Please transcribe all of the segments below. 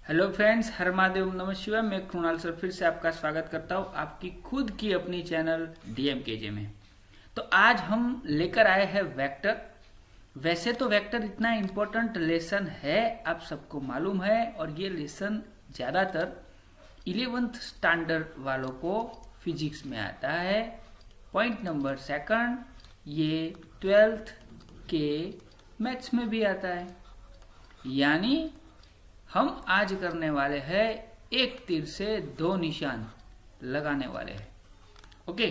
Hello friends, हर महादेव नमः शिवाय। मैं कृणाल सर फिर से आपका स्वागत करता हूँ आपकी खुद की अपनी चैनल डीएमकेजे में। तो आज हम लेकर आए हैं वेक्टर। वैसे तो वेक्टर इतना इम्पोर्टेंट लेसन है, आप सबको मालूम है, और ये लेसन ज़्यादातर 11th स्टैंडर्ड वालों को फिजिक्स में आता है। पॉइंट नंबर सेकंड, ये 12th के मैथ्स में भी आता है। यानी हम आज करने वाले हैं एक तीर से दो निशान लगाने वाले हैं। ओके,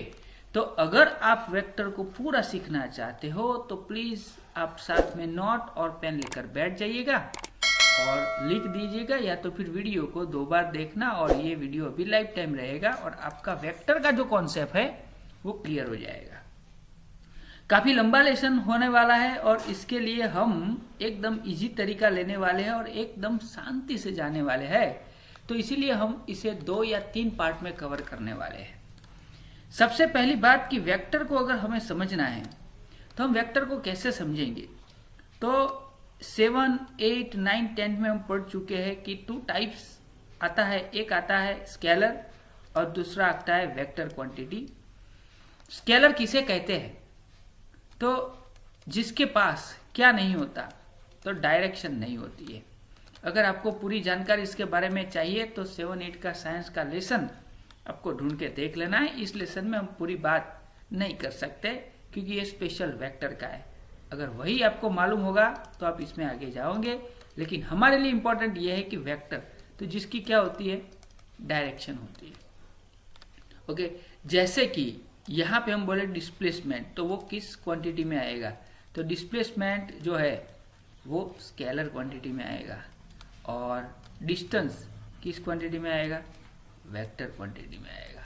तो अगर आप वेक्टर को पूरा सीखना चाहते हो तो प्लीज आप साथ में नोट और पेन लेकर बैठ जाइएगा और लिख दीजिएगा, या तो फिर वीडियो को 2 बार देखना, और ये वीडियो अभी लाइफ टाइम रहेगा और आपका वेक्टर का जो कॉन्सेप्ट है वो क्लियर हो जाएगा। काफी लंबा लेसन होने वाला है और इसके लिए हम एकदम इजी तरीका लेने वाले हैं और एकदम शांति से जाने वाले हैं। तो इसीलिए हम इसे 2 या 3 पार्ट में कवर करने वाले हैं। सबसे पहली बात कि वेक्टर को अगर हमें समझना है तो हम वेक्टर को कैसे समझेंगे। तो 7, 8, 9, 10 में हम पढ़ चुके हैं कि 2 टाइप्स आता है। एक आता है स्केलर और दूसरा आता है वेक्टर क्वांटिटी। स्केलर किसे कहते हैं? तो जिसके पास क्या नहीं होता, तो डायरेक्शन नहीं होती है। अगर आपको पूरी जानकारी इसके बारे में चाहिए तो 7, 8 का साइंस का लेसन आपको ढूंढ के देख लेना है। इस लेसन में हम पूरी बात नहीं कर सकते क्योंकि ये स्पेशल वेक्टर का है। अगर वही आपको मालूम होगा तो आप इसमें आगे जाओगे, लेकिन हमारे लिए इंपॉर्टेंट ये है कि वेक्टर तो जिसकी क्या होती है, डायरेक्शन होती है। ओके, जैसे कि यहाँ पे हम बोले डिस्प्लेसमेंट, तो वो किस क्वांटिटी में आएगा? तो डिस्प्लेसमेंट जो है वो स्केलर क्वांटिटी में आएगा, और डिस्टेंस किस क्वांटिटी में आएगा? वेक्टर क्वांटिटी में आएगा।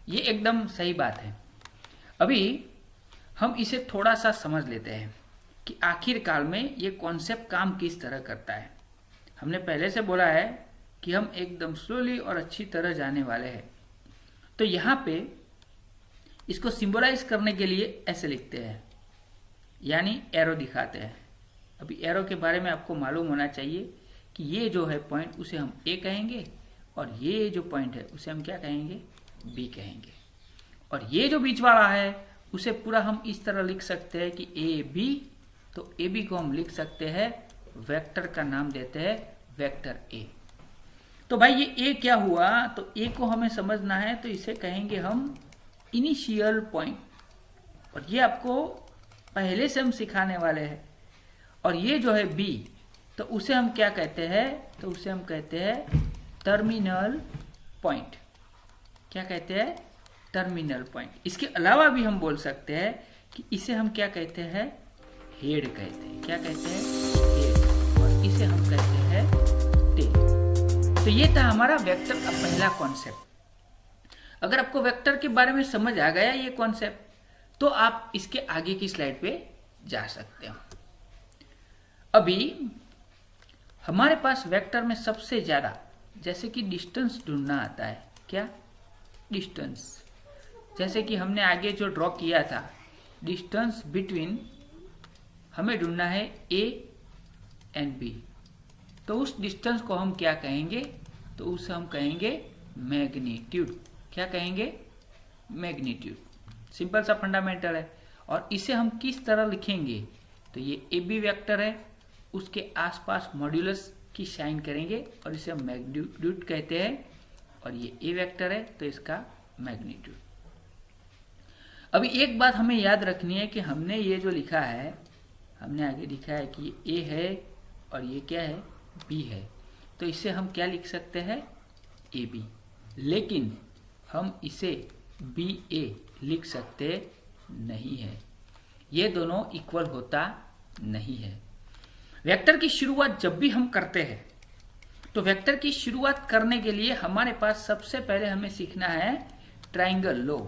ये एकदम सही बात है। अभी हम इसे थोड़ा सा समझ लेते हैं कि आखिरकार में ये कॉन्सेप्ट काम किस तरह करता है। हमने पहले से बोला है कि हम एकदम स्लोली और अच्छी तरह जाने वाले हैं। तो यहाँ पे इसको सिंबलाइज करने के लिए ऐसे लिखते हैं, यानी एरो दिखाते हैं। अभी एरो के बारे में आपको मालूम होना चाहिए कि ये जो है पॉइंट उसे हम ए कहेंगे, और ये जो पॉइंट है उसे हम क्या कहेंगे? बी कहेंगे। और ये जो बीच वाला है उसे पूरा हम इस तरह लिख सकते हैं कि ए बी। तो ए बी को हम लिख सकते हैं, वेक्टर का नाम देते हैं वेक्टर ए। तो भाई ये ए क्या हुआ? तो ए को हमें समझना है, तो इसे कहेंगे हम इनिशियल पॉइंट, और ये आपको पहले से हम सिखाने वाले हैं। और ये जो है बी, तो उसे हम क्या कहते हैं? तो उसे हम कहते हैं टर्मिनल पॉइंट। क्या कहते हैं? Terminal point. इसके अलावा भी हम बोल सकते हैं कि इसे हम क्या कहते हैं? हेड कहते हैं। क्या कहते हैं? हेड। और इसे हम कहते हैं टेल। तो ये था हमारा वेक्टर का पहला कॉन्सेप्ट। अगर आपको वेक्टर के बारे में समझ आ गया ये कॉन्सेप्ट, तो आप इसके आगे की स्लाइड पे जा सकते हो। अभी हमारे पास वेक्टर में सबसे ज्यादा जैसे कि डिस्टेंस ढूंढना आता है। क्या? डिस्टेंस। जैसे कि हमने आगे जो ड्रॉ किया था, डिस्टेंस बिटवीन हमें ढूंढना है ए एंड बी। तो उस डिस्टेंस को हम क्या कहेंगे? तो उसे हम कहेंगे मैग्नीट्यूड। क्या कहेंगे? मैग्नीट्यूड। सिंपल सा फंडामेंटल है। और इसे हम किस तरह लिखेंगे? तो ये ए बी वेक्टर है, उसके आसपास मॉड्यूलस की साइन करेंगे और इसे हम मैग्नीट्यूड कहते हैं। और ये ए वेक्टर है तो इसका मैग्नीट्यूड। अभी एक बात हमें याद रखनी है कि हमने ये जो लिखा है, हमने आगे लिखा है कि ये ए है और ये क्या है? बी है। तो इसे हम क्या लिख सकते हैं? A B. लेकिन हम इसे बी ए लिख सकते नहीं है, ये दोनों इक्वल होता नहीं है। वेक्टर की शुरुआत जब भी हम करते हैं, तो वेक्टर की शुरुआत करने के लिए हमारे पास सबसे पहले हमें सीखना है ट्राइंगल लॉ।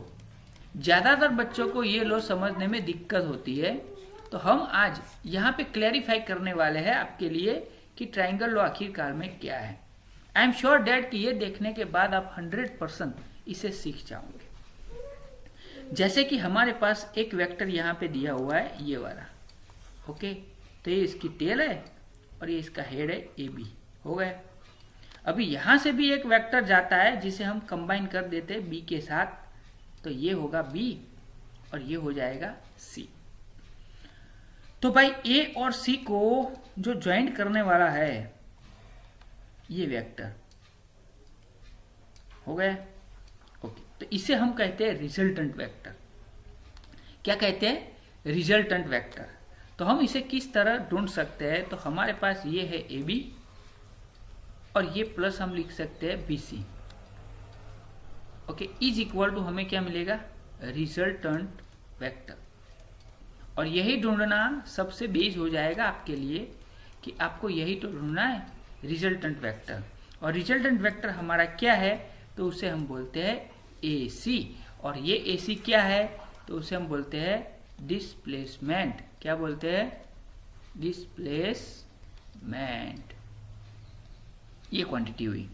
ज्यादातर बच्चों को ये लॉ समझने में दिक्कत होती है, तो हम आज यहाँ पे क्लैरिफाई करने वाले हैं आपके लिए कि ट्राइंगल लॉ आखिरकार में क्या है। आई एम श्योर डैट कि ये देखने के बाद आप 100% इसे सीख जाओगे। जैसे कि हमारे पास एक वेक्टर यहाँ पे दिया हुआ है, ये वाला। ओके, तो ये इसकी टेल है और ये इसका हेड है ए बी। हो गया। अभी यहां से भी एक वेक्टर जाता है जिसे हम कंबाइन कर देते हैं बी के साथ, तो ये होगा बी और ये हो जाएगा सी। तो भाई ए और सी को जो ज्वाइंट करने वाला है ये वेक्टर हो गया। ओके, तो इसे हम कहते हैं रिजल्टेंट वेक्टर। क्या कहते हैं? Resultant vector. तो हम इसे किस तरह ढूंढ सकते हैं? तो हमारे पास ये है ए बी और ये प्लस हम लिख सकते हैं B C. Okay, is equal to हमें क्या मिलेगा? Resultant vector. और यही ढूंढना सबसे बेस हो जाएगा आपके लिए कि आपको यही तो ढूंढना है, रिजल्टेंट वेक्टर। और रिजल्टेंट वेक्टर हमारा क्या है? तो उसे हम बोलते हैं ए सी। और ये ए सी क्या है? तो उसे हम बोलते हैं डिस्प्लेसमेंट। क्या बोलते हैं? डिस्प्लेसमेंट। ये क्वांटिटी हुई।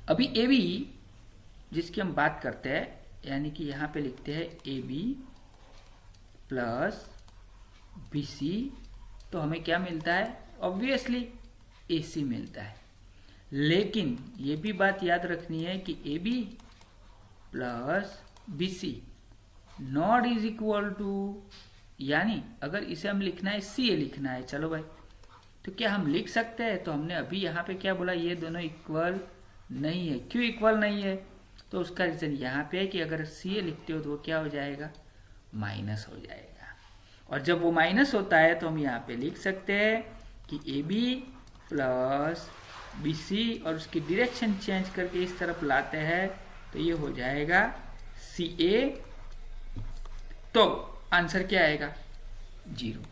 अभी ए बी जिसकी हम बात करते हैं, यानी कि यहां पे लिखते हैं A B plus B C, तो हमें क्या मिलता है? ऑब्वियसली ए सी मिलता है। लेकिन ये भी बात याद रखनी है कि A B plus B C not is equal to, यानी अगर इसे हम लिखना है सी ए लिखना है, चलो भाई, तो क्या हम लिख सकते हैं? तो हमने अभी यहाँ पे क्या बोला? ये दोनों इक्वल नहीं है। क्यों इक्वल नहीं है? तो उसका रीजन यहाँ पे है कि अगर सी ए लिखते हो तो वो क्या हो जाएगा? माइनस हो जाएगा। और जब वो माइनस होता है तो हम यहाँ पे लिख सकते हैं कि A B plus B C और उसकी डायरेक्शन चेंज करके इस तरफ लाते हैं तो ये हो जाएगा सी ए। तो आंसर क्या आएगा? 0।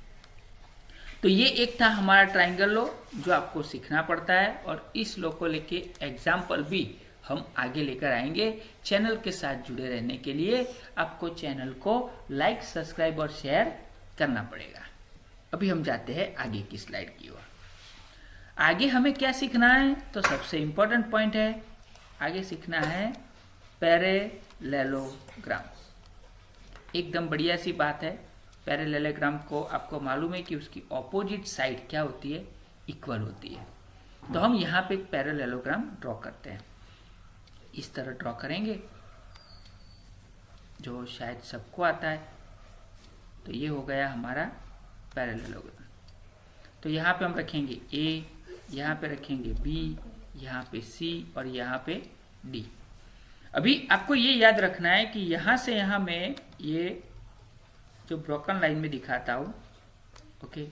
तो ये एक था हमारा ट्राइंगल लॉ जो आपको सीखना पड़ता है, और इस लॉ को लेके एग्जाम्पल भी हम आगे लेकर आएंगे। चैनल के साथ जुड़े रहने के लिए आपको चैनल को लाइक, सब्सक्राइब और शेयर करना पड़ेगा। अभी हम जाते हैं आगे की स्लाइड की ओर। आगे हमें क्या सीखना है? तो सबसे इंपॉर्टेंट पॉइंट है, आगे सीखना है पैरेललोग्राम। एकदम बढ़िया सी बात है। पैरेललोग्राम को आपको मालूम है कि उसकी ऑपोजिट साइड क्या होती है? इक्वल होती है। तो हम यहाँ पे एक पैरेललोग्राम ड्रॉ करते हैं। इस तरह ड्रॉ करेंगे जो शायद सबको आता है। तो ये हो गया हमारा पैरेललोग्राम। तो यहाँ पे हम रखेंगे ए, यहाँ पे रखेंगे बी, यहाँ पे सी और यहाँ पे डी। अभी आपको ये याद रखना है कि यहाँ से यहाँ में ये जो ब्रोकन लाइन में दिखाता हूँ, ओके,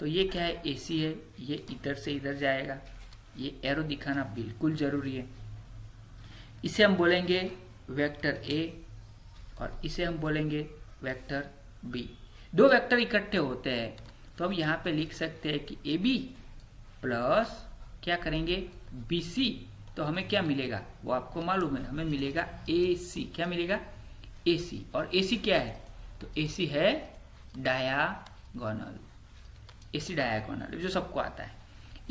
तो ये क्या है? ए सी है। ये इधर से इधर जाएगा। ये एरो दिखाना बिल्कुल जरूरी है। इसे हम बोलेंगे वेक्टर ए और इसे हम बोलेंगे वेक्टर बी। दो वेक्टर इकट्ठे होते हैं तो हम यहाँ पे लिख सकते हैं कि ए बी प्लस क्या करेंगे? B C. तो हमें क्या मिलेगा? वो आपको मालूम है, हमें मिलेगा ए सी। क्या मिलेगा? ए सी। और ए सी क्या है? तो ए सी है डायागोनल। ए सी डायागोनल जो सबको आता है।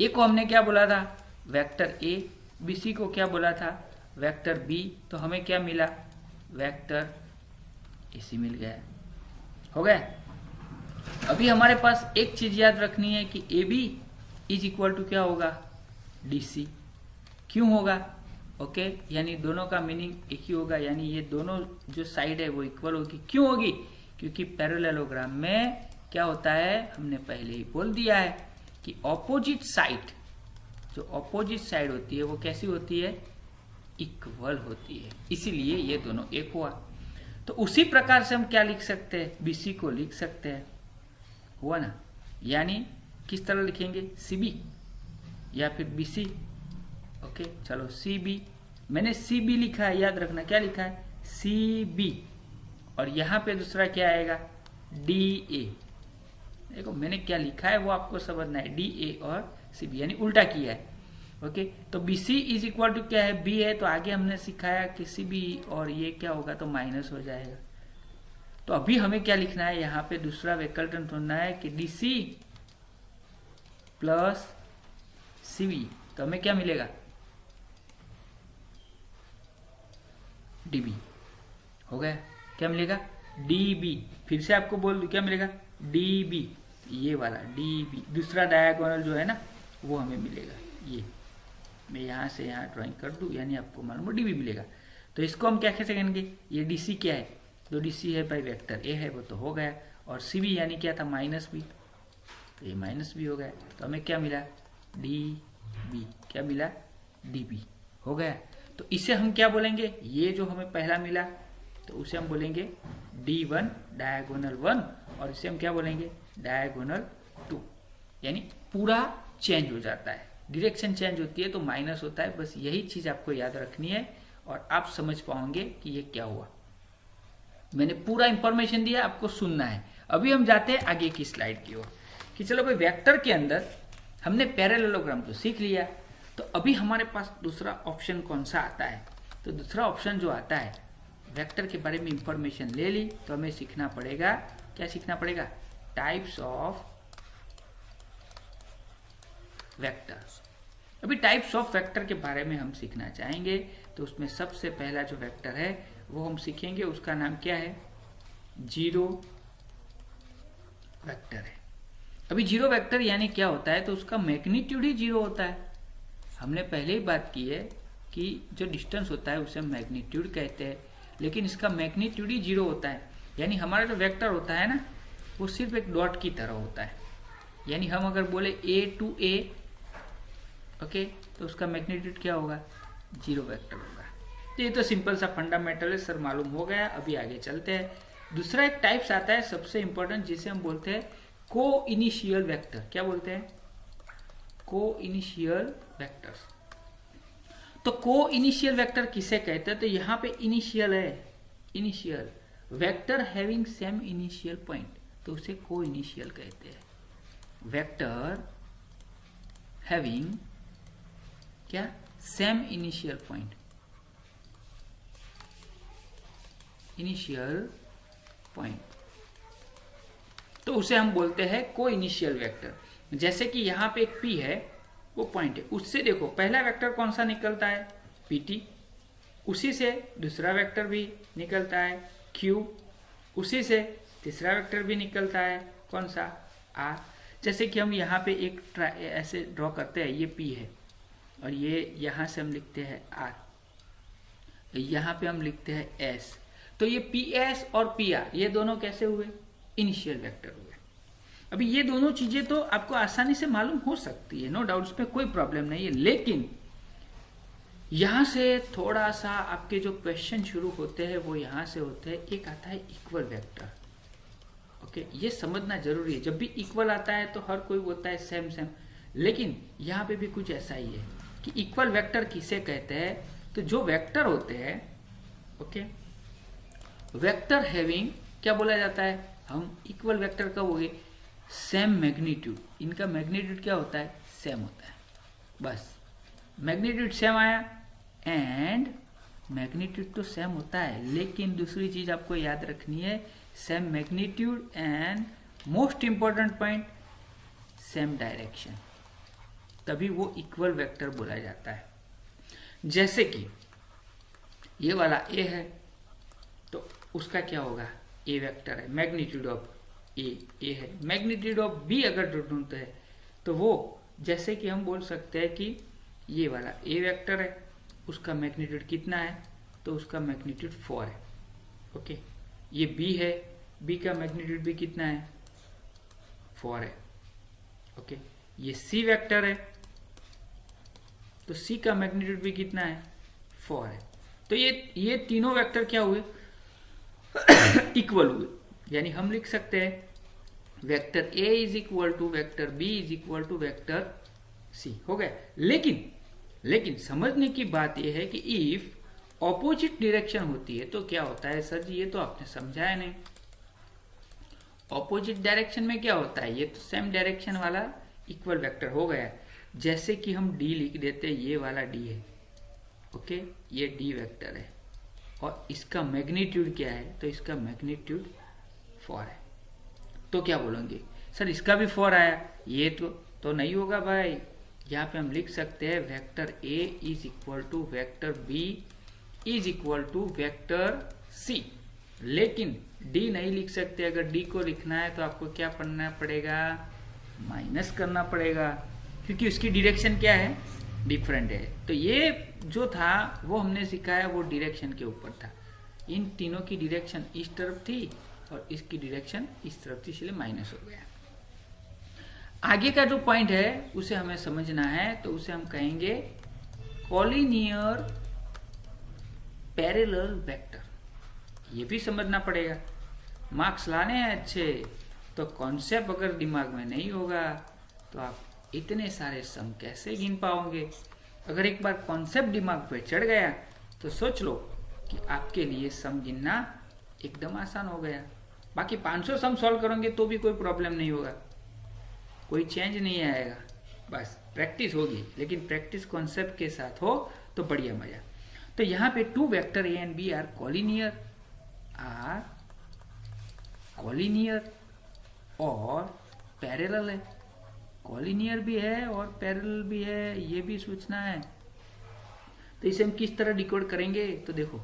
ए को हमने क्या बोला था? Vector A. बी सी को क्या बोला था? Vector B. तो हमें क्या मिला? वेक्टर ए सी मिल गया। हो गया। अभी हमारे पास एक चीज याद रखनी है कि A B is equal to क्या होगा? D C. क्यों होगा? ओके, यानी दोनों का मीनिंग एक ही होगा, यानी ये दोनों जो साइड है वो इक्वल होगी। क्यों होगी? क्योंकि पैरेललोग्राम में क्या होता है? हमने पहले ही बोल दिया है कि ऑपोजिट साइड, जो ऑपोजिट साइड होती है वो कैसी होती है? इक्वल होती है। इसीलिए ये दोनों एक हुआ। तो उसी प्रकार से हम क्या लिख सकते हैं? बीसी को लिख सकते हैं। हुआ ना? यानी किस तरह लिखेंगे? सीबी या फिर बीसी। ओके, चलो सी बी। मैंने सी बी लिखा है, याद रखना क्या लिखा है? C B. और यहां पे दूसरा क्या आएगा? D A. देखो मैंने क्या लिखा है वो आपको समझना है, डी ए और सी बी, यानी उल्टा किया है। ओके, तो B C is equal to क्या है? बी है। तो आगे हमने सिखाया कि सी बी और ये क्या होगा? तो माइनस हो जाएगा। तो अभी हमें क्या लिखना है? यहाँ पे दूसरा वैकल्पिक ढूंढना है कि D C plus C B. तो हमें क्या मिलेगा? डीबी। हो गया। क्या मिलेगा? डीबी। फिर से आपको बोल दूं, क्या मिलेगा? डीबी। ये वाला डीबी, दूसरा डायगोनल जो है ना वो हमें मिलेगा। ये मैं यहाँ से यहाँ ड्राइंग कर दूँ, यानी आपको मालूम है डीबी मिलेगा। तो इसको हम क्या कैसे कहेंगे, ये डीसी क्या है, जो डीसी है भाई वेक्टर ए है वो तो हो गया, और सी बी यानी क्या था माइनस बी, तो ये माइनस बी हो गया। तो हमें क्या मिला, डी बी, क्या मिला, डी बी हो गया। तो इसे हम क्या बोलेंगे, ये जो हमें पहला मिला तो उसे हम बोलेंगे D1 डायगोनल 1, और इसे हम क्या बोलेंगे डायगोनल 2, यानी पूरा चेंज हो जाता है, डायरेक्शन चेंज होती है तो माइनस होता है। बस यही चीज आपको याद रखनी है और आप समझ पाओगे कि ये क्या हुआ। मैंने पूरा इंफॉर्मेशन दिया, आपको सुनना है। अभी हम जाते हैं आगे की स्लाइड की ओर कि चलो भाई वेक्टर के अंदर हमने पैरेललोग्राम तो सीख लिया, तो अभी हमारे पास दूसरा ऑप्शन कौन सा आता है। तो दूसरा ऑप्शन जो आता है, वेक्टर के बारे में इंफॉर्मेशन ले ली तो हमें सीखना पड़ेगा, क्या सीखना पड़ेगा, टाइप्स ऑफ वेक्टर्स। अभी टाइप्स ऑफ वेक्टर के बारे में हम सीखना चाहेंगे, तो उसमें सबसे पहला जो वेक्टर है वो हम सीखेंगे, उसका नाम क्या है, जीरो वेक्टर है। अभी जीरो वेक्टर यानी क्या होता है, तो उसका मैग्नीट्यूड ही जीरो होता है। हमने पहले ही बात की है कि जो डिस्टेंस होता है उसे हम मैग्नीट्यूड कहते हैं, लेकिन इसका मैग्नीट्यूड ही जीरो होता है। यानी हमारा जो वेक्टर होता है ना, वो सिर्फ एक डॉट की तरह होता है। यानी हम अगर बोले ए टू ए, ओके, तो उसका मैग्नीट्यूड क्या होगा, जीरो वेक्टर होगा। तो ये तो सिंपल सा फंडामेंटल है सर, मालूम हो गया। अभी आगे चलते हैं। दूसरा एक टाइप्स आता है सबसे इंपॉर्टेंट, जिसे हम बोलते हैं को इनिशियल वेक्टर। क्या बोलते हैं, को इनिशियल वेक्टर्स। तो को इनिशियल वेक्टर किसे कहते हैं, तो यहाँ पे इनिशियल है, initial vector having same initial point, तो उसे को इनिशियल कहते हैं। वेक्टर हैविंग क्या, same initial point, initial point, तो उसे हम बोलते हैं को इनिशियल वेक्टर। जैसे कि यहाँ पे एक P है, वो पॉइंट है, उससे देखो पहला वेक्टर कौन सा निकलता है, PT, उसी से दूसरा वेक्टर भी निकलता है Q, उसी से तीसरा वेक्टर भी निकलता है कौन सा, R। जैसे कि हम यहाँ पे एक ऐसे ड्रॉ करते हैं, ये P है और ये यहाँ से हम लिखते हैं R, यहाँ पे हम लिखते हैं S, तो ये PS और PR ये दोनों कैसे हुए, इनिशियल वेक्टर हुए। अभी ये दोनों चीजें तो आपको आसानी से मालूम हो सकती है, नो डाउट, उसमें कोई प्रॉब्लम नहीं है, लेकिन यहां से थोड़ा सा आपके जो क्वेश्चन शुरू होते हैं वो यहां से होते हैं। एक आता है इक्वल वेक्टर, ओके, ये समझना जरूरी है। जब भी इक्वल आता है तो हर कोई बोलता है सेम सेम, लेकिन यहाँ पे भी कुछ ऐसा ही है कि इक्वल वेक्टर किसे कहते हैं, तो जो वेक्टर होते हैं, ओके, वेक्टर हैविंग क्या बोला जाता है, हम इक्वल वेक्टर कब हो गए, सेम मैग्नीट्यूड। इनका मैग्नीट्यूड क्या होता है, सेम होता है, बस मैग्नीट्यूड सेम आया, एंड मैग्नीट्यूड तो सेम होता है, लेकिन दूसरी चीज आपको याद रखनी है, same magnitude and most important point same direction, तभी वो इक्वल वेक्टर बोला जाता है। जैसे कि ये वाला ए है तो उसका क्या होगा, ए वेक्टर है, मैग्नीट्यूड ऑफ ए है, मैग्नीट्यूड ऑफ बी अगर ढूंढते हैं तो वो, जैसे कि हम बोल सकते हैं कि ये वाला ए वेक्टर है, उसका मैग्नीट्यूड कितना है, तो उसका मैग्नीट्यूड 4 है, ओके। ये बी है, बी का मैग्नीट्यूड भी कितना है, 4 है, ओके। ये सी वेक्टर है, तो सी का मैग्नीट्यूड भी कितना है, 4 है। तो ये तीनों वेक्टर क्या हुए, इक्वल हुए। यानी हम लिख सकते हैं vector A is equal to vector B is equal to vector C, हो गया। लेकिन समझने की बात यह है कि इफ ऑपोजिट डायरेक्शन होती है तो क्या होता है, सर जी ये तो आपने समझाया नहीं। ऑपोजिट डायरेक्शन में क्या होता है, ये तो सेम डायरेक्शन वाला इक्वल वेक्टर हो गया। जैसे कि हम डी लिख देते हैं, ये वाला डी है, ओके, ये डी वेक्टर है और इसका मैग्नीट्यूड क्या है, तो इसका मैग्नीट्यूड 4 है। तो क्या बोलेंगे, सर इसका भी 4 आया, ये तो नहीं होगा भाई। यहाँ पे हम लिख सकते हैं vector A is equal to vector B is equal to vector C, लेकिन डी नहीं लिख सकते। अगर डी को लिखना है तो आपको क्या करना पड़ेगा, माइनस करना पड़ेगा, क्योंकि उसकी डायरेक्शन क्या है, डिफरेंट है। तो ये जो था वो हमने सिखाया वो डायरेक्शन के ऊपर था। इन तीनों की डायरेक्शन इस तरफ थी और इसकी डायरेक्शन इस तरफ थी, इसलिए माइनस हो गया। आगे का जो पॉइंट है उसे हमें समझना है, तो उसे हम कहेंगे कॉलिनियर पैरेलल वेक्टर। ये भी समझना पड़ेगा, मार्क्स लाने हैं अच्छे, तो कॉन्सेप्ट अगर दिमाग में नहीं होगा तो आप इतने सारे सम कैसे गिन पाओगे। अगर एक बार कॉन्सेप्ट दिमाग पे चढ़ गया तो सोच लो कि आपके लिए सम गिनना एकदम आसान हो गया। बाकी 500 सम सॉल्व करोगे तो भी कोई प्रॉब्लम नहीं होगा, कोई चेंज नहीं आएगा, बस प्रैक्टिस होगी। लेकिन प्रैक्टिस कॉन्सेप्ट के साथ हो तो बढ़िया मजा। तो यहाँ पे two vector A and B are collinear और पैरेलल है। कॉलिनियर भी है और पैरेलल भी है, ये भी सोचना है। तो इसे हम किस तरह डिकोड करेंगे, तो देखो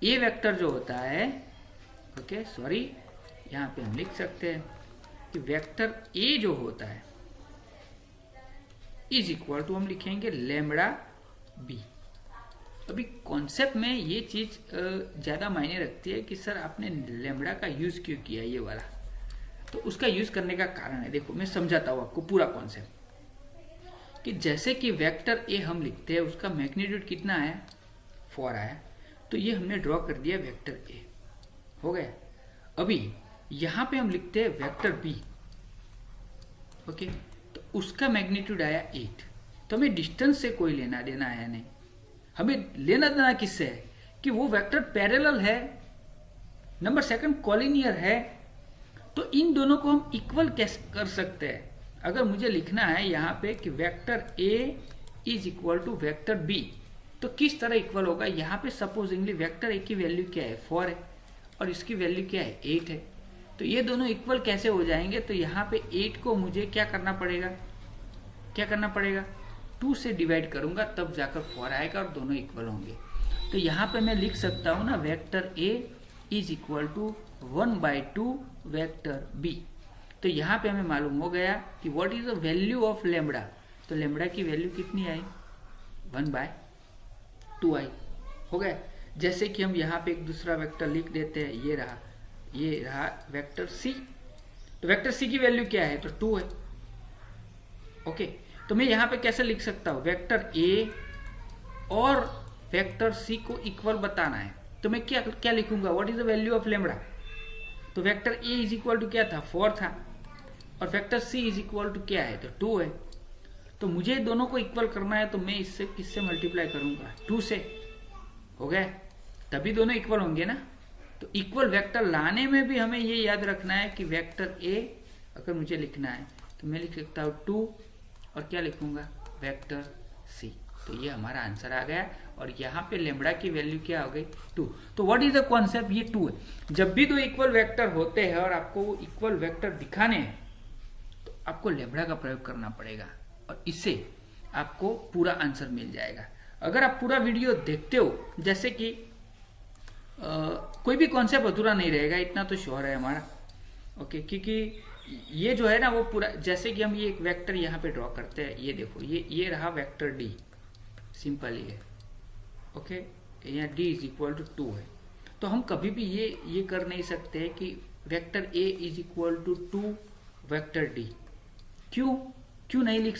ए वेक्टर जो होता है, ओके सॉरी, यहाँ पे हम लिख सकते हैं कि वेक्टर ए जो होता है इज इक्वल टू हम लिखेंगे लैम्बडा बी। अभी कॉन्सेप्ट में ये चीज ज्यादा मायने रखती है कि सर आपने लैम्बडा का यूज क्यों किया, ये वाला। तो उसका यूज करने का कारण है, देखो मैं समझाता हूं आपको पूरा कॉन्सेप्ट। कि जैसे कि वेक्टर ए हम लिखते हैं, उसका मैग्नीट्यूड कितना है 4 आया, तो ये हमने ड्रॉ कर दिया वेक्टर ए, हो गया। अभी यहां पे हम लिखते हैं वेक्टर बी, ओके, तो उसका मैग्नीट्यूड आया 8। तो हमें डिस्टेंस से कोई लेना देना है नहीं, हमें लेना देना किससे है कि वो वेक्टर पैरेलल है, नंबर सेकंड कॉलिनियर है। तो इन दोनों को हम इक्वल कैसे कर सकते हैं। अगर मुझे लिखना है यहाँ पे कि vector A is equal to vector B, तो किस तरह इक्वल होगा। यहाँ पे सपोजिंगली वेक्टर ए की वैल्यू क्या है 4 है और इसकी वैल्यू क्या है 8 है, तो ये दोनों इक्वल कैसे हो जाएंगे। तो यहाँ पे 8 को मुझे क्या करना पड़ेगा 2 से डिवाइड करूंगा, तब जाकर 4 आएगा और दोनों इक्वल होंगे। तो यहाँ पे मैं लिख सकता हूँ ना vector A is equal to 1/2 vector B. तो यहाँ पे हमें मालूम हो गया कि what is the value of lambda. तो लैम्बडा की वैल्यू कितनी आई 1/2 आई, हो गया। जैसे कि हम यहाँ पे एक दूसरा वेक्टर लिख देते हैं, ये रहा वेक्टर सी। तो वेक्टर सी की वैल्यू क्या है, तो 2 है, ओके। तो मैं यहाँ पे कैसे लिख सकता हूँ, वेक्टर ए और वेक्टर सी को इक्वल बताना है, तो मैं क्या लिखूंगा, what is the value of lambda. तो vector A is equal to क्या था 4 था, और vector C is equal to क्या है, तो 2 है। तो मुझे दोनों को इक्वल करना है, तो मैं इससे किससे मल्टीप्लाई करूंगा 2 से, हो गया, तभी दोनों इक्वल होंगे ना। तो इक्वल वेक्टर लाने में भी हमें ये याद रखना है कि वेक्टर ए अगर मुझे लिखना है तो मैं लिख सकता हूँ 2 और क्या लिखूंगा वेक्टर सी। तो ये हमारा आंसर आ गया, और यहाँ पे लैम्बडा की वैल्यू क्या हो गई 2। तो व्हाट इज द कॉन्सेप्ट, ये 2 है। जब भी दो इक्वल वेक्टर होते हैं और आपको वो इक्वल वेक्टर दिखाने हैं तो आपको लैम्बडा का प्रयोग करना पड़ेगा, और इससे आपको पूरा आंसर मिल जाएगा। अगर आप पूरा वीडियो देखते हो, जैसे कि कोई भी कॉन्सेप्ट अधूरा नहीं रहेगा, इतना तो श्योर है हमारा, ओके। क्योंकि ये जो है ना वो पूरा, जैसे कि हम ये एक वेक्टर यहाँ पे ड्रॉ करते हैं, ये देखो ये रहा वेक्टर डी, सिंपल ही है, ओके। यहाँ डी इज इक्वल टू 2 है, तो हम कभी भी ये कर नहीं सकते कि vector A is equal to 2 vector D. क्यों नहीं लिख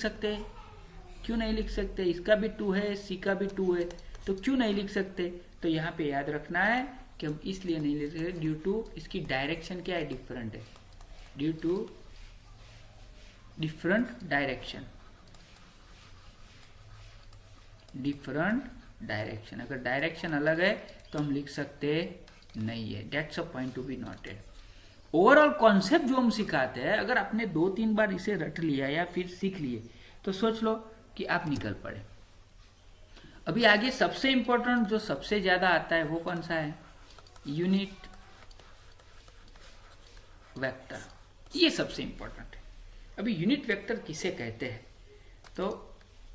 सकते, इसका भी 2 है, सी का भी 2 है, तो क्यों नहीं लिख सकते। तो यहाँ पे याद रखना है कि हम इसलिए नहीं लिख सकते ड्यू टू इसकी डायरेक्शन क्या है, डिफरेंट है, ड्यू टू डिफरेंट डायरेक्शन। अगर डायरेक्शन अलग है तो हम लिख सकते नहीं है, that's a point to be noted. Overall concept जो हम सिखाते हैं, अगर आपने 2-3 बार इसे रट लिया या फिर सीख लिए तो सोच लो कि आप निकल पड़े। अभी आगे सबसे इंपॉर्टेंट जो सबसे ज्यादा आता है वो कौन सा है, यूनिट वेक्टर, ये सबसे इंपॉर्टेंट है। अभी यूनिट वेक्टर किसे कहते हैं, तो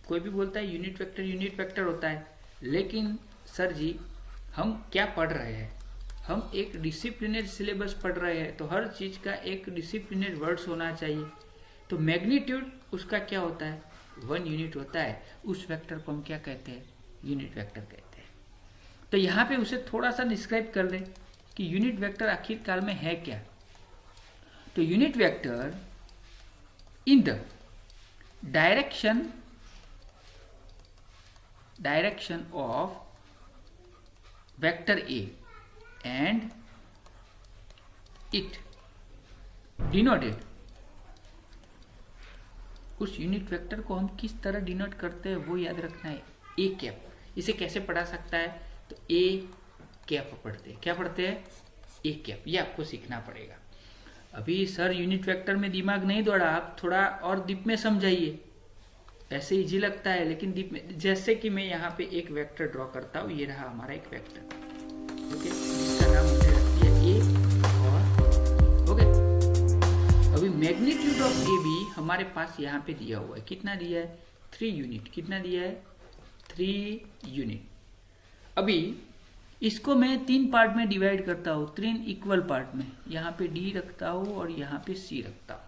कोई भी बोलता है यूनिट वेक्टर होता है, लेकिन सर जी हम क्या पढ़ रहे हैं, हम एक डिसिप्लिनेड सिलेबस पढ़ रहे हैं, तो हर चीज का एक डिसिप्लिनेड वर्ड्स होना चाहिए। तो मैग्नीट्यूड उसका क्या होता है, 1 यूनिट होता है उस वेक्टर को हम क्या कहते हैं, यूनिट वेक्टर कहते हैं। तो यहाँ पे उसे थोड़ा सा डिस्क्राइब कर ले कि यूनिट वेक्टर आखिरकार में है क्या। तो unit vector in the direction of vector A and it denoted, उस यूनिट वेक्टर को हम किस तरह डिनोट करते हैं वो याद रखना है, ए कैप। इसे कैसे पढ़ा सकता है, तो ए कैप पढ़ते हैं। क्या पढ़ते हैं, ए कैप। ये आपको सीखना पड़ेगा। अभी सर यूनिट वेक्टर में दिमाग नहीं दौड़ा, आप थोड़ा और डीप में समझाइए। ऐसे इजी लगता है लेकिन डीप में, जैसे कि मैं यहाँ पे एक वेक्टर ड्रॉ करता हूँ, ये रहा हमारा एक वेक्टर, ओके, जिसका नाम हमने रख दिया ए और ओके। अभी मैग्नीट्यूड ऑफ ए भी हमारे पास यहाँ पे दिया हुआ है। कितना दिया है, 3 यूनिट। कितना दिया है, 3 यूनिट। अभी इसको मैं 3 पार्ट में डिवाइड करता हूँ, 3 इक्वल पार्ट में। यहाँ पे डी रखता हूँ और यहाँ पे सी रखता हूँ,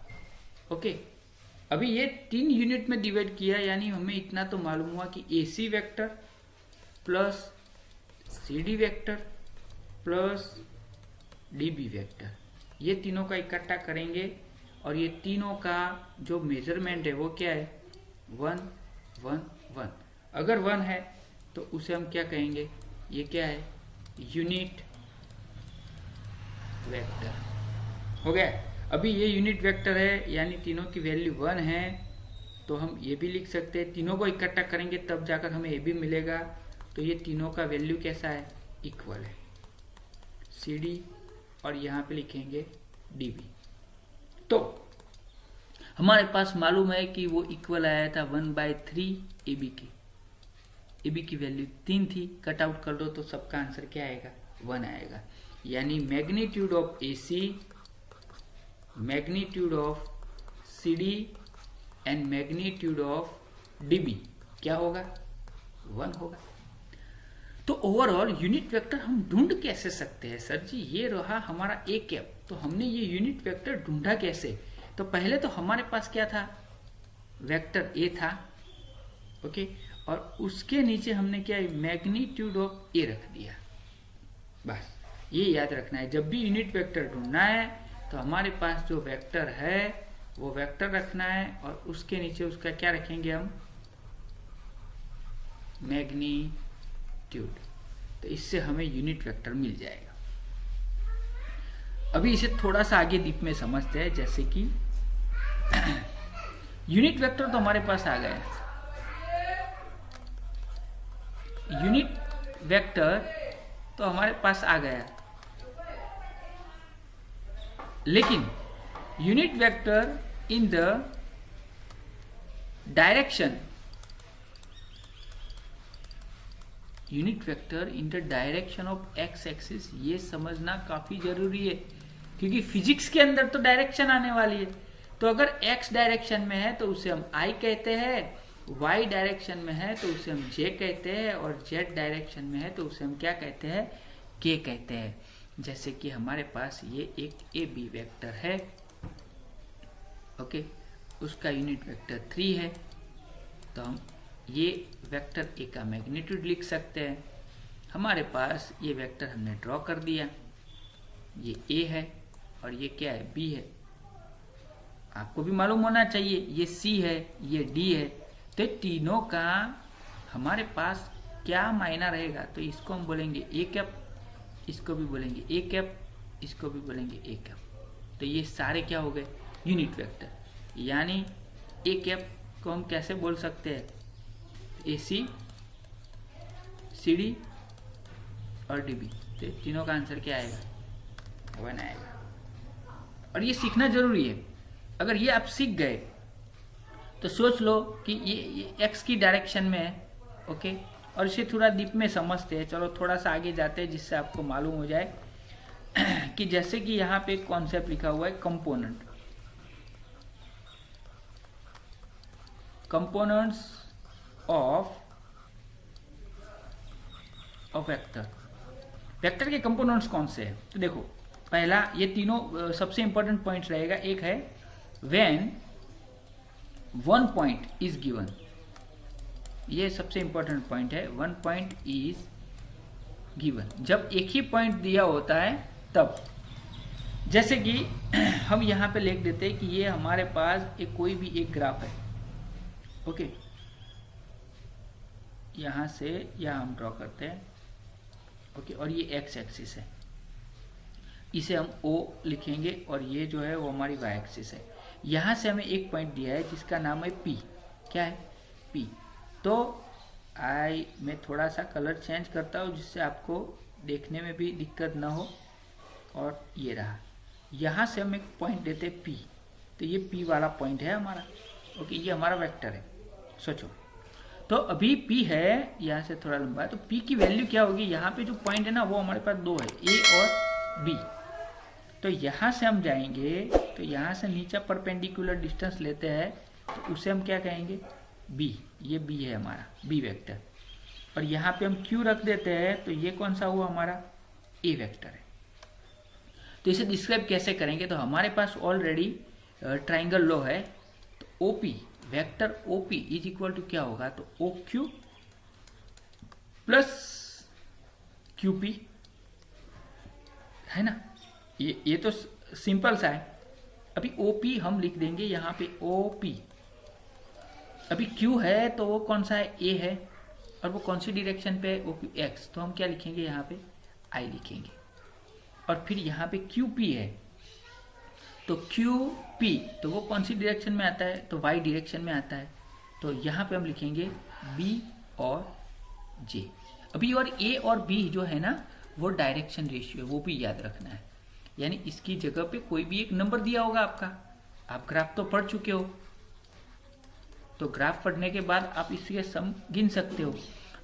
ओके। अभी ये 3 यूनिट में डिवाइड किया, यानी हमें इतना तो मालूम हुआ कि A C vector plus C D vector plus D B vector, ये तीनों का इकट्ठा करेंगे और ये तीनों का जो मेजरमेंट है वो क्या है, 1 1 1। अगर 1 है तो उसे हम क्या कहेंगे, ये क्या है, यूनिट वेक्टर हो गया। अभी ये यूनिट वेक्टर है यानी तीनों की वैल्यू 1 है, तो हम ये भी लिख सकते हैं। तीनों को इकट्ठा करेंगे तब जाकर हमें ये भी मिलेगा। तो ये तीनों का वैल्यू कैसा है, इक्वल है, सी डी और यहाँ पे लिखेंगे डी बी। तो हमारे पास मालूम है कि वो इक्वल आया था 1/3 ए बी के। ए बी की वैल्यू 3 थी, कट आउट कर दो तो सबका आंसर क्या आएगा, 1 आएगा। यानी magnitude of A C, magnitude of C D and magnitude of D B क्या होगा, 1 होगा। तो ओवरऑल यूनिट वेक्टर हम ढूंढ कैसे सकते हैं, सर जी ये रहा हमारा ए कैप। तो हमने ये यूनिट वेक्टर ढूंढा कैसे, तो पहले तो हमारे पास क्या था, वेक्टर ए था, ओके, और उसके नीचे हमने क्या है, मैग्नीट्यूड ऑफ ए रख दिया। बस ये याद रखना है, जब भी यूनिट वेक्टर ढूंढना है तो हमारे पास जो वेक्टर है वो वेक्टर रखना है और उसके नीचे उसका क्या रखेंगे हम, मैग्नीट्यूड। तो इससे हमें यूनिट वेक्टर मिल जाएगा। अभी इसे थोड़ा सा आगे डीप में समझते हैं, जैसे कि यूनिट वेक्टर तो हमारे पास आ गया, यूनिट वेक्टर तो हमारे पास आ गया, लेकिन unit vector in the direction, unit vector in the direction of x axis, ये समझना काफी जरूरी है क्योंकि फिजिक्स के अंदर तो डायरेक्शन आने वाली है। तो अगर एक्स डायरेक्शन में है तो उसे हम आई कहते हैं, वाई डायरेक्शन में है तो उसे हम जे कहते हैं, और जेड डायरेक्शन में है तो उसे हम क्या कहते हैं, के कहते हैं। जैसे कि हमारे पास ये एक ए बी वेक्टर है, ओके, उसका यूनिट वेक्टर 3 है, तो हम ये वेक्टर ए का मैग्नीट्यूड लिख सकते हैं। हमारे पास ये वेक्टर हमने ड्रॉ कर दिया, ये ए है और ये क्या है, बी है। आपको भी मालूम होना चाहिए ये सी है, ये डी है। तो तीनों का हमारे पास क्या मायना रहेगा, तो इसको हम बोलेंगे ए कैप, इसको भी बोलेंगे ए कैप, इसको भी बोलेंगे ए कैप। तो ये सारे क्या हो गए, यूनिट वेक्टर। यानी ए कैप को हम कैसे बोल सकते हैं, ए सी, सी डी और डी बी। तो तीनों का आंसर क्या आएगा, 1 आएगा। और ये सीखना जरूरी है। अगर ये आप सीख गए तो सोच लो कि ये एक्स की डायरेक्शन में है, ओके, और इसे थोड़ा डीप में समझते हैं। चलो थोड़ा सा आगे जाते हैं जिससे आपको मालूम हो जाए कि जैसे कि यहाँ पे एक कॉन्सेप्ट लिखा हुआ है, component, components of vector. Vector के कंपोनेंट्स कौन से हैं, तो देखो पहला, ये तीनों सबसे इंपॉर्टेंट पॉइंट्स रहेगा। एक है when one point is given, ये सबसे इंपॉर्टेंट पॉइंट है, वन पॉइंट इज गिवन। जब एक ही पॉइंट दिया होता है तब, जैसे कि हम यहाँ पे लिख देते हैं कि ये हमारे पास एक कोई भी एक ग्राफ है, ओके, यहाँ से यहाँ हम ड्रॉ करते हैं, ओके, और ये एक्स एक्सिस है, इसे हम O लिखेंगे, और ये जो है वो हमारी वाई एक्सिस है। यहाँ से हमें एक पॉइंट दिया है जिसका नाम है P, क्या है P। तो मैं थोड़ा सा कलर चेंज करता हूँ जिससे आपको देखने में भी दिक्कत ना हो, और ये रहा, यहाँ से हम एक पॉइंट देते हैं P, तो ये P वाला पॉइंट है हमारा, ओके, ये हमारा वेक्टर है। सोचो, तो अभी P है, यहाँ से थोड़ा लंबा है, तो P की वैल्यू क्या होगी, यहाँ पे जो पॉइंट है ना वो हमारे पास दो है, A और B। तो यहाँ से हम जाएंगे, तो यहाँ से नीचे परपेंडिकुलर डिस्टेंस लेते हैं, तो उसे हम क्या कहेंगे, B, ये B है हमारा B वेक्टर, और यहाँ पे हम Q रख देते हैं, तो ये कौन सा हुआ हमारा A वेक्टर है। तो इसे डिस्क्राइब कैसे करेंगे, तो हमारे पास ऑलरेडी ट्राइंगल लॉ है, तो OP vector OP is equal to क्या होगा, तो OQ प्लस QP है ना, ये तो सिंपल सा है। अभी OP हम लिख देंगे यहाँ पे OP, अभी Q है तो वो कौन सा है, A है, और वो कौन सी डायरेक्शन पे है, OPX, तो हम क्या लिखेंगे यहाँ पे I लिखेंगे, और फिर यहाँ पे QP है, तो QP तो वो कौन सी डायरेक्शन में आता है, तो Y डायरेक्शन में आता है, तो यहाँ पे हम लिखेंगे B और J। अभी और A और B जो है ना वो डायरेक्शन रेशियो है, वो भी याद रखना है, यानी इसकी जगह पे कोई भी एक नंबर दिया होगा आपका, आप ग्राफ तो पढ़ चुके हो, तो ग्राफ पढ़ने के बाद आप इसके सम गिन सकते हो,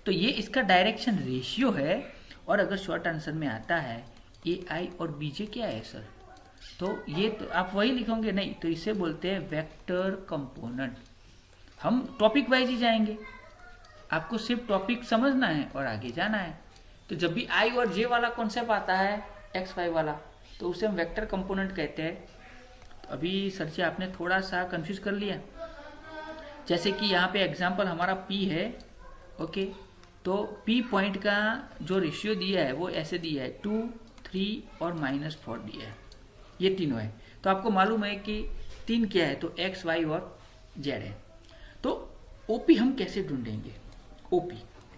तो ये इसका डायरेक्शन रेशियो है। और अगर शॉर्ट आंसर में आता है AI और BJ क्या है सर, तो ये तो आप वही लिखोगे नहीं, तो इसे बोलते हैं वेक्टर कंपोनेंट। हम टॉपिक वाइज ही जाएंगे, आपको सिर्फ टॉपिक समझना है और आगे जाना है। तो जब भी I और J वाला कॉन्सेप्ट आता है XY वाला, तो उसे हम वेक्टर कंपोनेंट कहते हैं। तो अभी सर जी आपने थोड़ा सा कंफ्यूज कर लिया, जैसे कि यहाँ पे एग्जांपल हमारा P है, ओके, तो P पॉइंट का जो रेशियो दिया है वो ऐसे दिया है 2, 3 और -4 दिया है, ये तीनों है। तो आपको मालूम है कि 3 क्या है, तो X, Y और Z है। तो OP हम कैसे ढूंढेंगे, OP,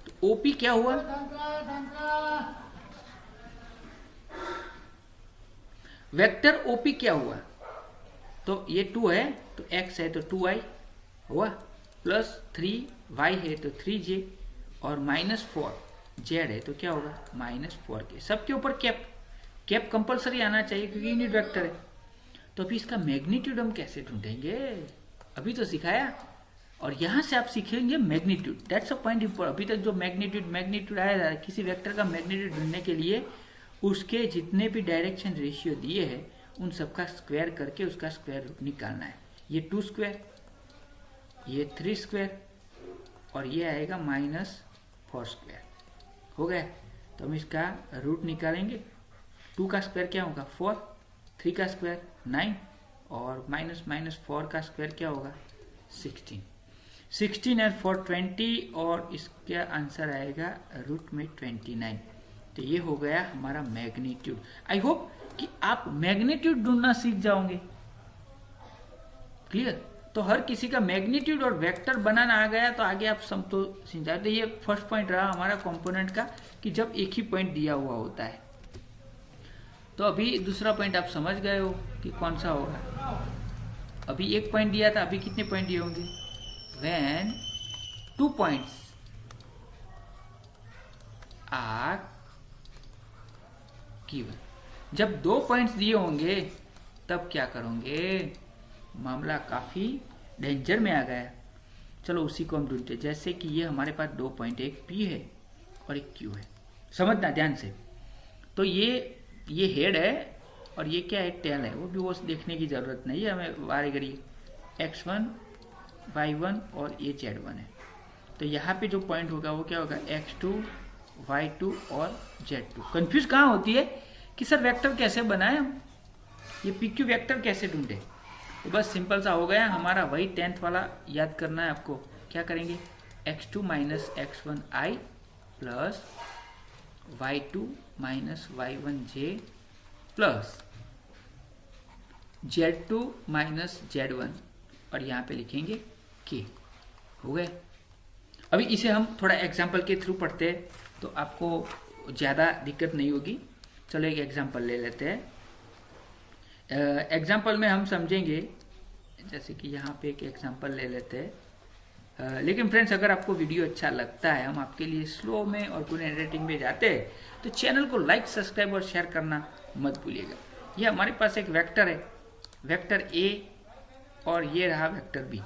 तो OP क्या हुआ, वेक्टर OP क्या हुआ, तो ये 2 है तो X है तो 2Y हुआ, प्लस 3Y है तो 3J, और -4 Z है तो क्या होगा -4K। सबके ऊपर कैप कंपलसरी आना चाहिए क्योंकि यूनिट वेक्टर है। तो अभी इसका मैग्नीट्यूड हम कैसे ढूंढेंगे, अभी तो सिखाया, और यहाँ से आप सीखेंगे magnitude, that's a point important. अभी तक जो मैग्नीट्यूड आया है, किसी वेक्टर का मैग्नीट्यूड ढूंढने के लिए उसके जितने भी डायरेक्शन रेशियो दिए हैं उन सबका स्क्वायर करके उसका स्क्वायर रूट निकालना है। ये 2 स्क्वायर, ये 3 स्क्वायर, और ये आएगा -4 स्क्वायर, हो गया। तो हम इसका रूट निकालेंगे, 2 का स्क्वायर क्या होगा 4, 3 का स्क्वायर 9, और -4 का स्क्वायर क्या होगा 16 और 4 20, और इसका आंसर आएगा रूट में 29। तो ये हो गया हमारा मैग्नीट्यूड। आई होप कि आप मैग्नीट्यूड ढूंढना सीख जाओगे, क्लियर। तो हर किसी का मैग्नीट्यूड और वेक्टर बनाना आ गया तो आगे आप सब तो सीख जाते। तो ये फर्स्ट पॉइंट रहा हमारा कंपोनेंट का कि जब एक ही पॉइंट दिया हुआ होता है। तो अभी दूसरा पॉइंट आप समझ गए हो कि कौन सा होगा। अभी एक पॉइंट दिया था, अभी कितने पॉइंट दिए होंगे, व्हेन 2 points आर गिवन। जब 2 पॉइंट्स दिए होंगे तब क्या करोगे, मामला काफी डेंजर में आ गया। चलो उसी को हम ढूंढते, जैसे कि ये हमारे पास 2 पॉइंट, एक P है और एक Q है, समझना ध्यान से। तो ये हेड है और ये क्या है, टेल है, वो भी वो देखने की जरूरत नहीं है हमें, बारी करी X1, Y1 और ये Z1 है। तो यहाँ पे जो पॉइंट होगा वो क्या होगा X2, Y2 और Z2। कंफ्यूज कहाँ होती है कि सर वेक्टर कैसे बनाए हम, ये PQ वेक्टर कैसे ढूंढे। तो बस सिंपल सा हो गया हमारा, वही 10th वाला याद करना है आपको। क्या करेंगे, x2 minus x1i plus y2 minus y1j plus z2 minus z1 और यहाँ पे लिखेंगे k। हो गए। अभी इसे हम थोड़ा एग्जाम्पल के थ्रू पढ़ते हैं तो आपको ज़्यादा दिक्कत नहीं होगी। चलो एक एग्जाम्पल ले लेते हैं। एग्जाम्पल में हम समझेंगे, जैसे कि यहाँ पे एक एग्जाम्पल ले लेते हैं। लेकिन फ्रेंड्स अगर आपको वीडियो अच्छा लगता है, हम आपके लिए स्लो में और पूरे एडिटिंग में जाते हैं, तो चैनल को लाइक, सब्सक्राइब और शेयर करना मत भूलिएगा। ये हमारे पास एक वेक्टर है, वेक्टर ए, और ये रहा वेक्टर बी।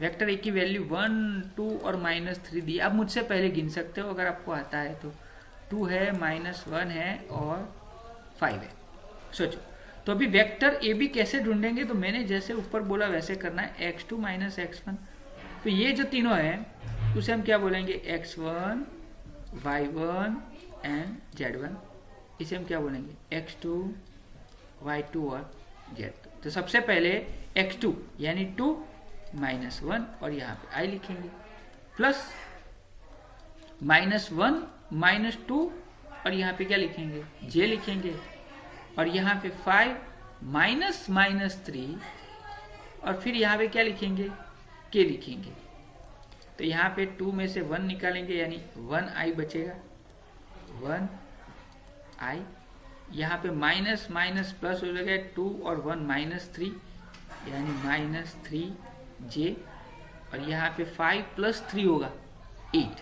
वेक्टर ए की वैल्यू 1, 2 और -3 दी। आप मुझसे पहले गिन सकते हो अगर आपको आता है तो। 2 है, -1 है और 5 है। सोचो, तो अभी वेक्टर ए बी कैसे ढूंढेंगे, तो मैंने जैसे ऊपर बोला वैसे करना है। x2 माइनस x1, तो ये जो तीनों है उसे हम क्या बोलेंगे, x1, y1 एंड z1। इसे हम क्या बोलेंगे, x2, y2 और z2। तो सबसे पहले x2 यानी 2 -1 और यहाँ पे i लिखेंगे, प्लस -1 -2 और यहाँ पे क्या लिखेंगे, j लिखेंगे, और यहाँ पे 5 -3 और फिर यहाँ पे क्या लिखेंगे, k लिखेंगे। तो यहाँ पे 2 में से 1 निकालेंगे यानी 1i बचेगा, 1i। यहाँ पे माइनस माइनस प्लस हो जाएगा, 2 और 1 -3 यानी -3j, और यहाँ पे 5 + 3 होगा 8,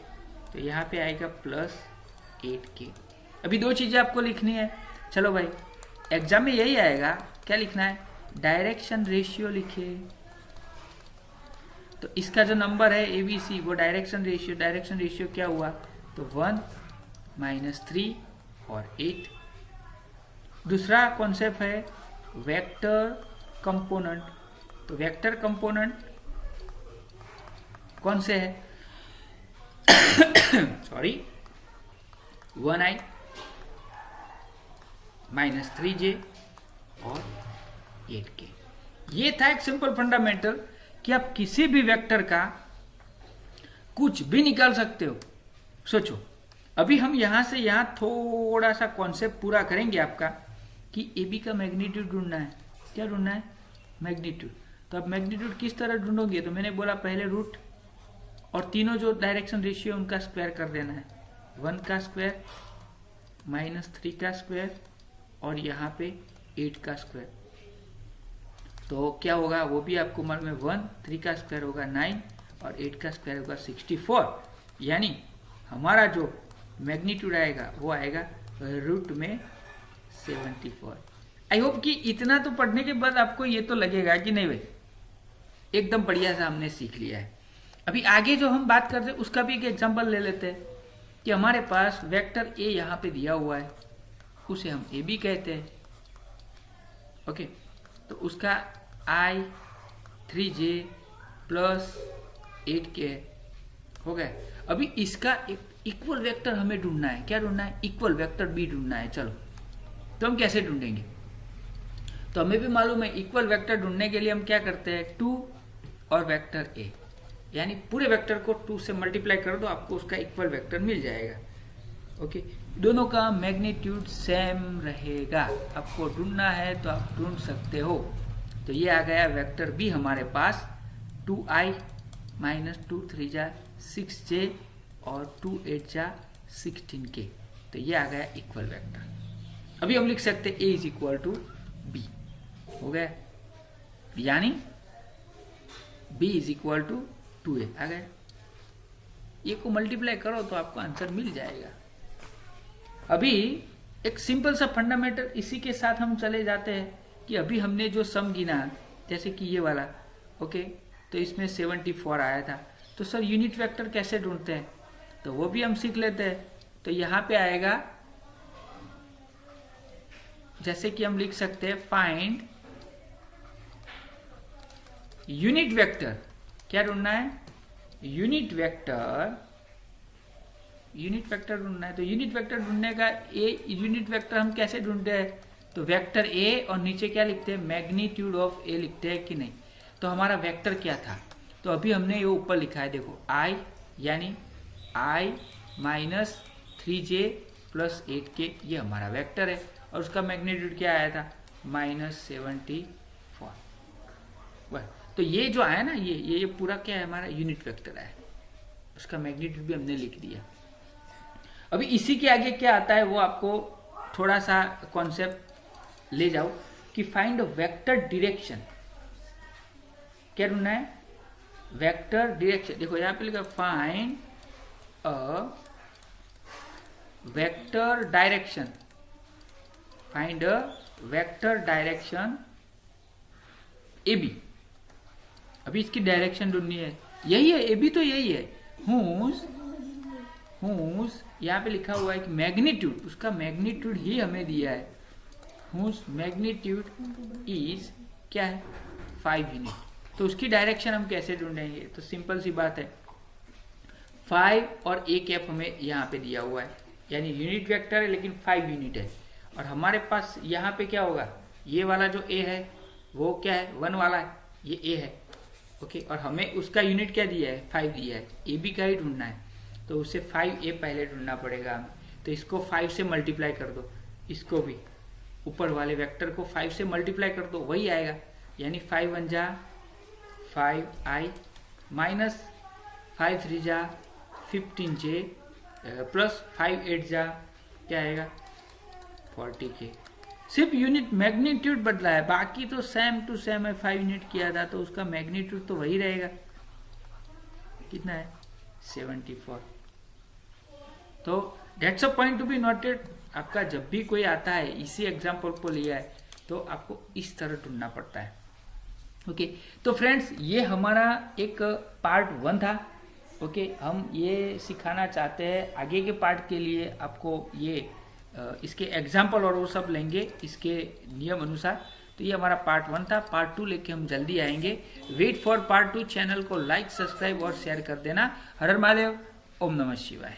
तो यहाँ पे आएगा +8k। अभी दो चीजें आपको लिखनी है। चलो भाई, एग्जाम में यही आएगा, क्या लिखना है, डायरेक्शन रेशियो लिखे। तो इसका जो नंबर है ABC वो डायरेक्शन रेशियो क्या हुआ, तो 1 -3 और 8। दूसरा कॉन्सेप्ट है वेक्टर कंपोनेंट। तो वेक्टर कंपोनेंट कौन से है, सॉरी, 1i -3j और 8k। ये था एक सिंपल फंडामेंटल कि आप किसी भी वेक्टर का कुछ भी निकाल सकते हो। सोचो, अभी हम यहां से यहां थोड़ा सा कॉन्सेप्ट पूरा करेंगे आपका कि ए बी का मैग्नीट्यूड ढूंढना है। क्या ढूंढना है, मैग्नीट्यूड। तो आप मैग्नीट्यूड किस तरह ढूंढोगे, तो मैंने बोला पहले रूट और तीनों जो डायरेक्शन रेशियो उनका स्क्वायर कर देना है। 1 का स्क्वायर -3 का स्क्वायर और यहाँ पे 8 का स्क्वायर। तो क्या होगा वो भी आपको मालूम है, 1, 3 का स्क्वायर होगा 9 और 8 का स्क्वायर होगा 64। यानी हमारा जो मैग्नीट्यूड आएगा वो आएगा रूट में 74। आई होप कि इतना तो पढ़ने के बाद आपको ये तो लगेगा कि नहीं भाई एकदम बढ़िया सा हमने सीख लिया है। अभी आगे जो हम बात करते हैं उसका भी एक एग्जांपल ले लेते हैं कि हमारे पास वेक्टर ए यहाँ पे दिया हुआ है, उसे हम ए बी कहते हैं। ओके, तो उसका i 3j प्लस 8k हो गया। अभी इसका एक इक्वल वेक्टर हमें ढूंढना है। क्या ढूंढना है, इक्वल वेक्टर बी ढूंढना है। चलो, तो हम कैसे ढूंढेंगे, तो हमें भी मालूम है इक्वल वेक्टर ढूंढने के लिए हम क्या करते हैं, 2 और वेक्टर ए, यानी पूरे वेक्टर को 2 से मल्टीप्लाई कर दो, आपको उसका इक्वल वेक्टर मिल जाएगा। ओके, दोनों का मैग्नीट्यूड सेम रहेगा। आपको ढूंढना है तो आप ढूंढ सकते हो। तो ये आ गया वेक्टर बी हमारे पास, 2i -2 3 जा 6j और 2 8 जा 16k। तो ये आ गया इक्वल वेक्टर। अभी हम लिख सकते a = b, हो गया, यानी b = 2a आ गया। ये को मल्टीप्लाई करो तो आपको आंसर मिल जाएगा। अभी एक सिंपल सा फंडामेंटल इसी के साथ हम चले जाते हैं कि अभी हमने जो सम गिना, जैसे कि ये वाला, ओके, तो इसमें 74 आया था। तो सर यूनिट वेक्टर कैसे ढूंढते हैं, तो वो भी हम सीख लेते हैं। तो यहाँ पे आएगा, जैसे कि हम लिख सकते हैं फाइंड यूनिट वेक्टर। क्या ढूंढना है, यूनिट वेक्टर ढूंढना है। तो यूनिट वेक्टर ढूंढने का यूनिट वेक्टर हम कैसे ढूंढते हैं, तो वेक्टर ए और नीचे क्या लिखते हैं, मैग्नीट्यूड ऑफ ए लिखते हैं कि नहीं। तो हमारा वेक्टर क्या था, तो अभी हमने ये ऊपर लिखा है देखो आई, यानी आई माइनस 3j प्लस 8k, ये हमारा वेक्टर है और उसका मैग्नीट्यूड क्या आया था -74। बस, तो ये जो आया ना ये पूरा क्या है हमारा यूनिट वेक्टर है, उसका मैग्नीट्यूड भी हमने लिख दिया। अभी इसी के आगे क्या आता है वो आपको थोड़ा सा कॉन्सेप्ट ले जाओ कि फाइंड वेक्टर डायरेक्शन। क्या ढूंढना है, वेक्टर डायरेक्शन। देखो यहाँ पे लिखा find a vector direction, find a vector direction A B. अभी इसकी डायरेक्शन ढूंढनी है, यही है ए बी, तो यही है हुज यहाँ पे लिखा हुआ है कि मैग्नीट्यूड, उसका मैग्नीट्यूड ही हमें दिया है, हुज मैग्नीट्यूड इज क्या है 5 यूनिट। तो उसकी डायरेक्शन हम कैसे ढूंढेंगे, तो सिंपल सी बात है, 5 और a कैप हमें यहाँ पे दिया हुआ है, यानी यूनिट वेक्टर है लेकिन 5 यूनिट है। और हमारे पास यहाँ पे क्या होगा, ये वाला जो a है वो क्या है 1 वाला है, ये a है ओके। और हमें उसका यूनिट क्या दिया है 5 दिया है, ए बी का ही ढूंढना है, तो उसे 5a पहले ढूंढना पड़ेगा हमें। तो इसको 5 से मल्टीप्लाई कर दो, इसको भी ऊपर वाले वेक्टर को 5 से मल्टीप्लाई कर दो, वही आएगा, यानी 5 1 जा 5i माइनस 5 3 जा 15j प्लस 5 8 जा क्या आएगा 40k। सिर्फ यूनिट मैग्नीट्यूड बदला है, बाकी तो सेम टू सेम है, 5 यूनिट किया था तो उसका मैग्नीट्यूड तो वही रहेगा, कितना है 74। तो that's a point to be noted. आपका जब भी कोई आता है इसी एग्जाम्पल को लिया है तो आपको इस तरह ढूंढना पड़ता है ओके। तो फ्रेंड्स ये हमारा एक पार्ट 1 था ओके। हम ये सिखाना चाहते हैं आगे के पार्ट के लिए आपको ये इसके एग्जाम्पल और वो सब लेंगे इसके नियम अनुसार। तो ये हमारा पार्ट 1 था, पार्ट 2 लेके हम जल्दी आएंगे। Wait for part 2। चैनल को लाइक सब्सक्राइब और शेयर कर देना। हर हर महादेव, ओम नमः शिवाय।